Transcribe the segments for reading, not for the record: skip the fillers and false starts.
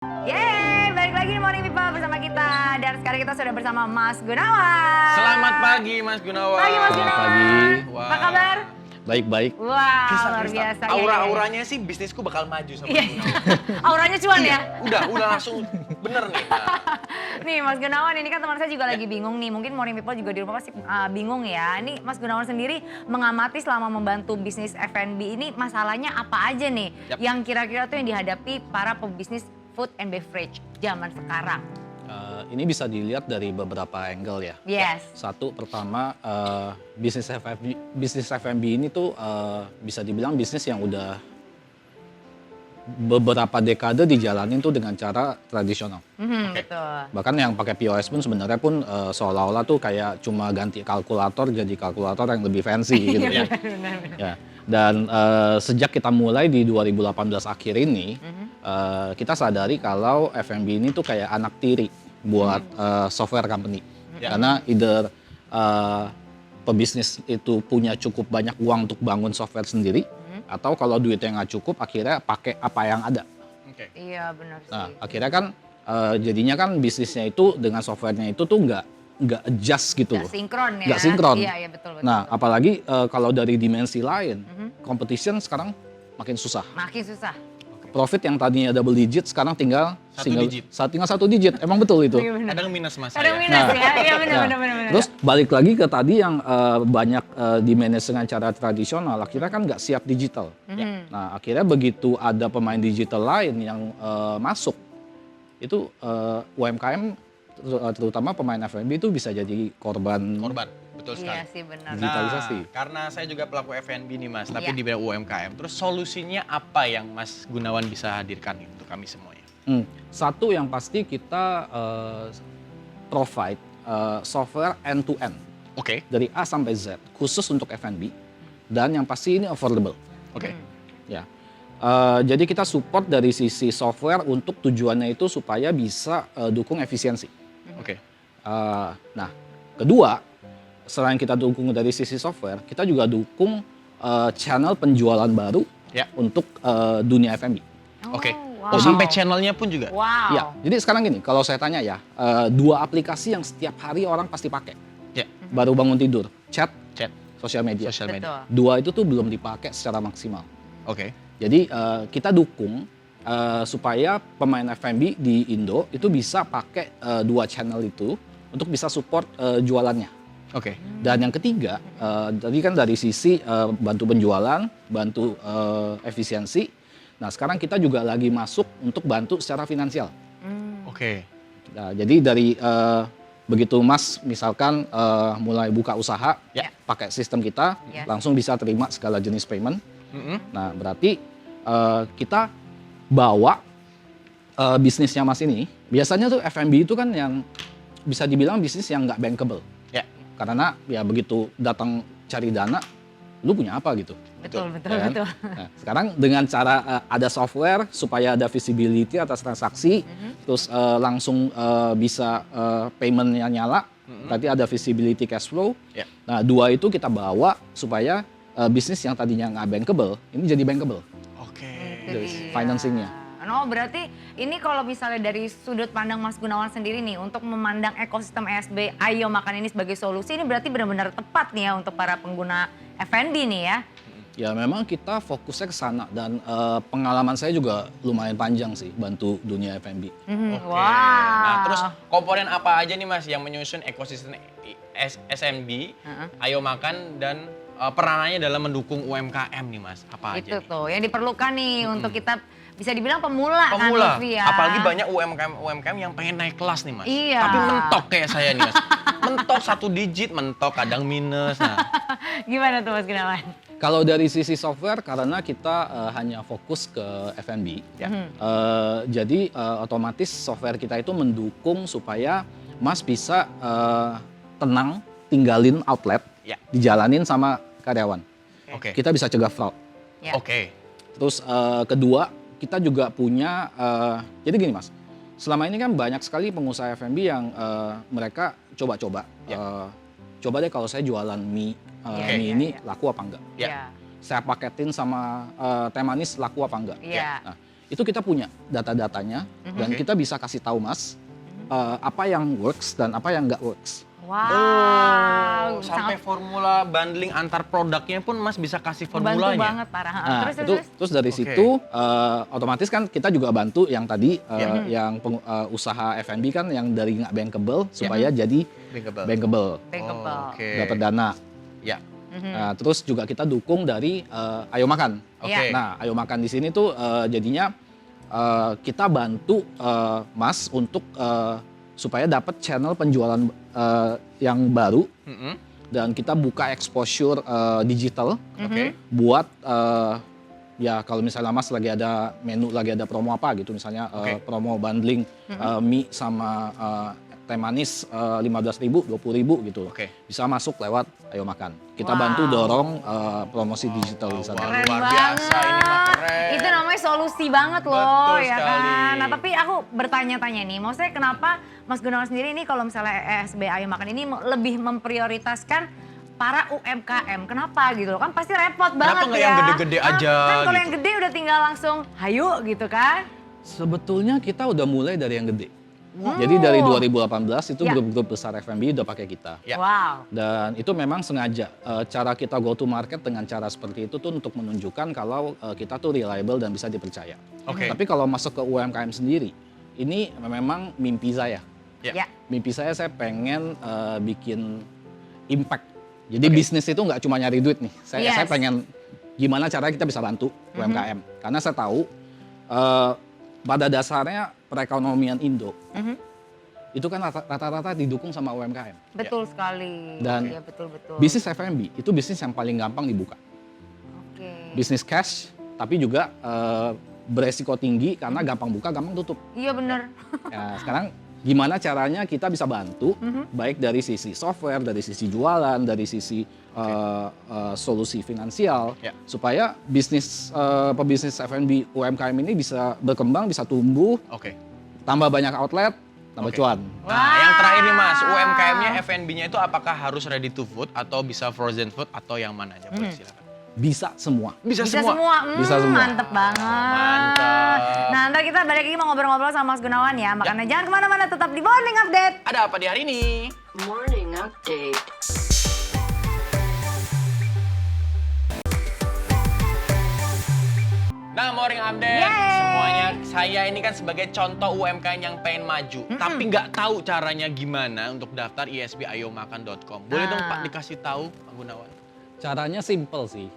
Yeay, balik lagi di Morning People bersama kita. Dan sekarang kita sudah bersama Mas Gunawan. Selamat pagi Mas Gunawan. Pagi Mas Selamat Gunawan. pagi. Apa kabar? Baik-baik. Wah, Kristal, luar Kristal. biasa. Aura-auranya sih bisnisku bakal maju sama Iya. Gunawan. Auranya cuan ya? Udah langsung bener nih. Nah, Nih Mas Gunawan, ini kan teman saya juga lagi bingung nih. Mungkin Morning People juga di rumah pasti bingung ya. Ini Mas Gunawan sendiri mengamati selama membantu bisnis F&B ini masalahnya apa aja nih? Yap. Yang kira-kira tuh yang dihadapi para pebisnis food and beverage zaman sekarang. Ini bisa dilihat dari beberapa angle ya. Yes. Satu, pertama bisnis F&B ini tuh bisa dibilang bisnis yang udah beberapa dekade dijalanin tuh dengan cara tradisional. Betul. Bahkan yang pakai POS pun sebenarnya pun seolah-olah tuh kayak cuma ganti kalkulator jadi kalkulator yang lebih fancy gitu ya. Ya. Dan sejak kita mulai di 2018 akhir ini, kita sadari kalau F&B ini tuh kayak anak tiri buat software company. Karena either pebisnis itu punya cukup banyak uang untuk bangun software sendiri, atau kalau duitnya nggak cukup akhirnya pakai apa yang ada. Oke. Iya benar sih. Nah akhirnya kan jadinya kan bisnisnya itu dengan softwarenya itu tuh nggak adjust gitu loh. Nggak sinkron ya. Nggak sinkron. Iya betul. Nah apalagi kalau dari dimensi lain, competition sekarang makin susah. Makin susah. Profit yang tadinya double digit sekarang tinggal Digit. tinggal 1 digit. Emang betul itu. Iya, benar. Kadang minus Mas Kadang saya. minus ya. Iya Nah, benar. Terus balik lagi ke tadi yang banyak di manage dengan cara tradisional, akhirnya kan nggak siap digital. Nah akhirnya begitu ada pemain digital lain yang masuk, itu UMKM terutama pemain F&B itu bisa jadi korban. Betul sekali. Iya sih benar. Digitalisasi. Nah, karena saya juga pelaku F&B nih Mas, tapi Iya. di bidang UMKM. Terus solusinya apa yang Mas Gunawan bisa hadirkan nih untuk kami semuanya? Satu yang pasti kita provide software end to end Oke. dari A sampai Z khusus untuk F&B, dan yang pasti ini affordable. Oke. Ya. Jadi kita support dari sisi software untuk tujuannya itu supaya bisa dukung efisiensi. Oke. Nah, kedua, selain kita dukung dari sisi software, kita juga dukung channel penjualan baru Ya. untuk dunia F&B. Oke. wow. Oh sampai channelnya pun juga? Wow. Ya, jadi sekarang gini, kalau saya tanya ya, 2 aplikasi yang setiap hari orang pasti pakai, Ya. baru bangun tidur, chat, Chat, sosial media. sosial media. Betul. 2 itu tuh belum dipakai secara maksimal. Oke. Jadi kita dukung supaya pemain F&B di Indo itu bisa pakai 2 channel itu untuk bisa support jualannya. Oke. Dan yang ketiga, tadi kan dari sisi bantu penjualan, bantu efisiensi. Nah sekarang kita juga lagi masuk untuk bantu secara finansial. Oke. Nah, jadi dari begitu Mas misalkan mulai buka usaha, Ya. pakai sistem kita, Yes. langsung bisa terima segala jenis payment. Mm-mm. Nah berarti kita bawa bisnisnya Mas ini, biasanya tuh F&B itu kan yang bisa dibilang bisnis yang nggak bankable. Ya. Karena ya begitu datang cari dana, lu punya apa gitu. Betul. Ya kan? Nah, sekarang dengan cara ada software supaya ada visibility atas transaksi, terus langsung bisa paymentnya nyala, berarti ada visibility cash flow. Ya. Nah 2 itu kita bawa supaya bisnis yang tadinya nggak bankable, ini jadi bankable. Oke. Dari Iya. financingnya. No, berarti ini kalau misalnya dari sudut pandang Mas Gunawan sendiri nih untuk memandang ekosistem ESB Ayo Makan ini sebagai solusi, ini berarti benar-benar tepat nih ya untuk para pengguna F&B nih ya. Ya memang kita fokusnya ke sana, dan pengalaman saya juga lumayan panjang sih bantu dunia F&B. Oke. Wow. Nah, terus komponen apa aja nih Mas yang menyusun ekosistem SMB, Ayo Makan, dan peranannya dalam mendukung UMKM nih Mas? Apa Itu aja nih? tuh yang diperlukan nih untuk kita bisa dibilang pemula kan Pemula, Lutfi ya. apalagi banyak UMKM yang pengen naik kelas nih Mas. Iya. Tapi mentok kayak saya nih Mas. Mentok 1 digit, mentok kadang minus. Nah, Gimana tuh Mas Gunawan? Kalau dari sisi software, karena kita hanya fokus ke F&B, jadi otomatis software kita itu mendukung supaya Mas bisa tenang tinggalin outlet, Ya. dijalanin sama karyawan. oke. Kita bisa cegah fraud. Ya. Oke. Terus kedua, kita juga punya, jadi gini Mas, selama ini kan banyak sekali pengusaha F&B yang mereka coba-coba. Coba deh kalau saya jualan mie, Iya, mie iya, ini iya. laku apa enggak? Ya. Iya. Saya paketin sama teh manis laku apa enggak? Iya. Nah, itu kita punya data-datanya dan kita bisa kasih tahu Mas apa yang works dan apa yang nggak works. Wow, Sampai formula bundling antar produknya pun Mas bisa kasih membantu formulanya. banget parah. Nah, Terus. terus dari situ otomatis kan kita juga bantu yang tadi yang usaha F&B kan yang dari nggak bankable supaya jadi bankable, Bankable. dapat dana. Ya. Nah, terus juga kita dukung dari Ayo Makan. Oke. Nah, Ayo Makan di sini tuh jadinya kita bantu Mas untuk supaya dapat channel penjualan yang baru dan kita buka exposure digital buat ya kalau misalnya Mas lagi ada menu, lagi ada promo apa gitu, misalnya promo bundling mie sama teh manis 15.000, 20.000 gitu. Bisa masuk lewat Ayo Makan. Kita bantu dorong promosi digital di sana. Keren Luar banget. biasa, ini mah keren. Itu namanya solusi banget loh, Betul ya sekali. kan. Nah, tapi aku bertanya-tanya nih, maksudnya kenapa Mas Gunawan sendiri ini kalau misalnya ESB Ayo Makan ini lebih memprioritaskan para UMKM? Kenapa gitu loh? Kan pasti repot banget nggak ya. yang gede-gede aja Kan kalau gitu? yang gede udah tinggal langsung hayu gitu kan. Sebetulnya kita udah mulai dari yang gede. Jadi dari 2018 itu grup-grup besar F&B udah pakai kita. Ya. Wow. Dan itu memang sengaja cara kita go to market dengan cara seperti itu tuh untuk menunjukkan kalau kita tuh reliable dan bisa dipercaya. Tapi kalau masuk ke UMKM sendiri, ini memang mimpi saya. Ya. Mimpi saya pengen bikin impact. Jadi bisnis itu nggak cuma nyari duit nih. Saya pengen gimana caranya kita bisa bantu UMKM. Karena saya tahu pada dasarnya perekonomian Indo itu kan rata-rata didukung sama UMKM. Betul sekali. Dan ya, betul-betul. bisnis F&B itu bisnis yang paling gampang dibuka. Bisnis cash, tapi juga beresiko tinggi karena gampang buka, gampang tutup. Iya bener. Ya, sekarang gimana caranya kita bisa bantu, baik dari sisi software, dari sisi jualan, dari sisi solusi finansial, supaya bisnis pebisnis F&B UMKM ini bisa berkembang, bisa tumbuh, tambah banyak outlet, tambah cuan. Nah, yang terakhir nih Mas, UMKM-nya F&B-nya itu apakah harus ready to food atau bisa frozen food atau yang mana aja? Boleh silakan. Bisa semua. Bisa Bisa semua. semua. Bisa semua. Mantep banget. Mantap. Nah, ntar kita balik lagi mau ngobrol-ngobrol sama Mas Gunawan ya. Makanya jangan kemana-mana, tetap di Morning Update. Ada apa di hari ini? Morning Update. Nah, Morning Update, semuanya saya ini kan sebagai contoh UMKM yang pengen maju, tapi nggak tahu caranya gimana untuk daftar isbayomakan.com. Boleh dong Pak dikasih tahu, Pak Gunawan? Caranya simple sih.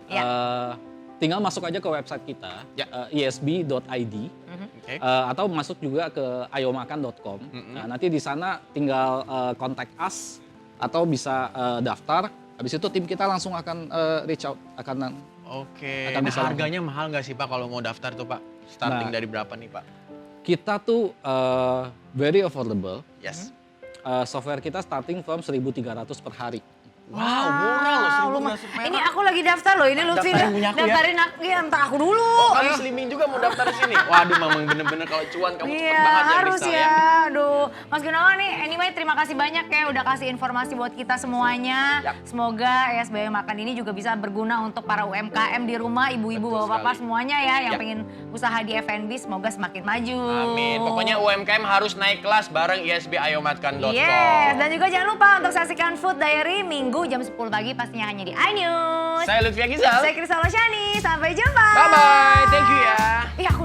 Tinggal masuk aja ke website kita, isb.id, atau masuk juga ke ayomakan.com. Nah, nanti di sana tinggal contact us atau bisa daftar. Habis itu tim kita langsung akan reach out, akan Nah, harganya mahal nggak sih Pak kalau mau daftar tuh Pak? Starting dari berapa nih Pak? Kita tuh very affordable. Yes. Software kita starting from 1.300 per hari. Wow, murah loh, 1.300 perak. Ini aku lagi daftar loh, ini Lutfi Daftarin punya aku ya? daftarin aku, ya entar aku dulu. Kamu slimming juga mau daftar di sini? Waduh, memang bener-bener kalau cuan kamu cepet Iya, banget ya harus Bristol ya. Aduh, Mas Gunawan nih, anyway terima kasih banyak ya udah kasih informasi buat kita semuanya. Semoga ESB Makan ini juga bisa berguna untuk para UMKM di rumah, ibu-ibu, bapak-bapak semuanya ya yang pengen usaha di F&B, semoga semakin maju. Amin. Pokoknya UMKM harus naik kelas bareng isbayomakan.com. Yes, dan juga jangan lupa untuk saksikan Food Diary Minggu jam 10 pagi pastinya hanya di iNews. Saya Lutfi Agizal. Saya Kristal Losyani, sampai jumpa. Bye-bye, thank you ya. Ih, aku